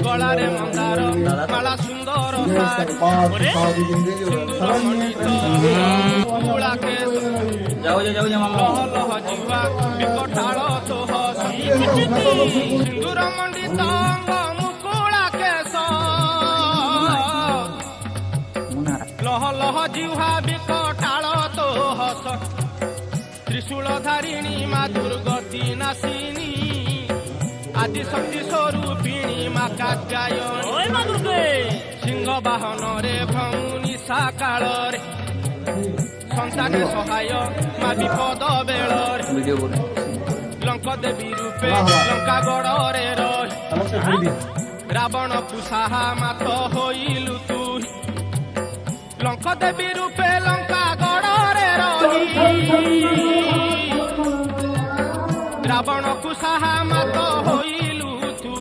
गलारे मंदार माला सुंदर मुला केस लह लह जिह्वा विकटाल तोह सिंदूर मंडित अंग मुकुला केस लह लह जिह्वा विकटाल तोह त्रिशूल धारिणी मा दुर्गति नाशिनी आदि शक्ति स्वरूपिणी मा कात्यायनी सिंह बाहन रे भौनी साकाल रे संतान सहाय मा विपद बेल लंक देवी रूपे लंका गड़ रे रही रावण कुशाहा मात होइलु तु लंक देवी रूपे लंका गड़ रे रही रावण कुशाहा मात होई